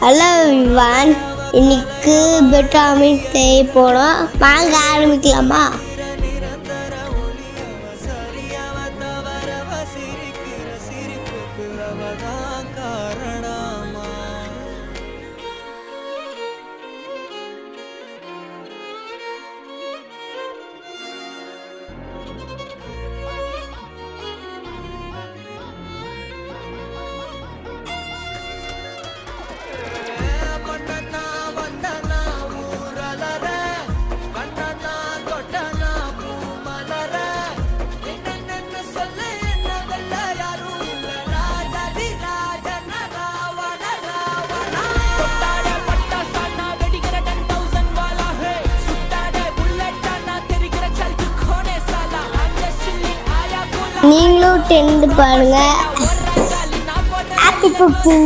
Hello Vivaan, இன்னைக்கு vitamin செய்ய போனோம். வாங்க ஆரம்பிக்கலாமா? நீங்களும் டென்ட் பாருங்க. Happy book.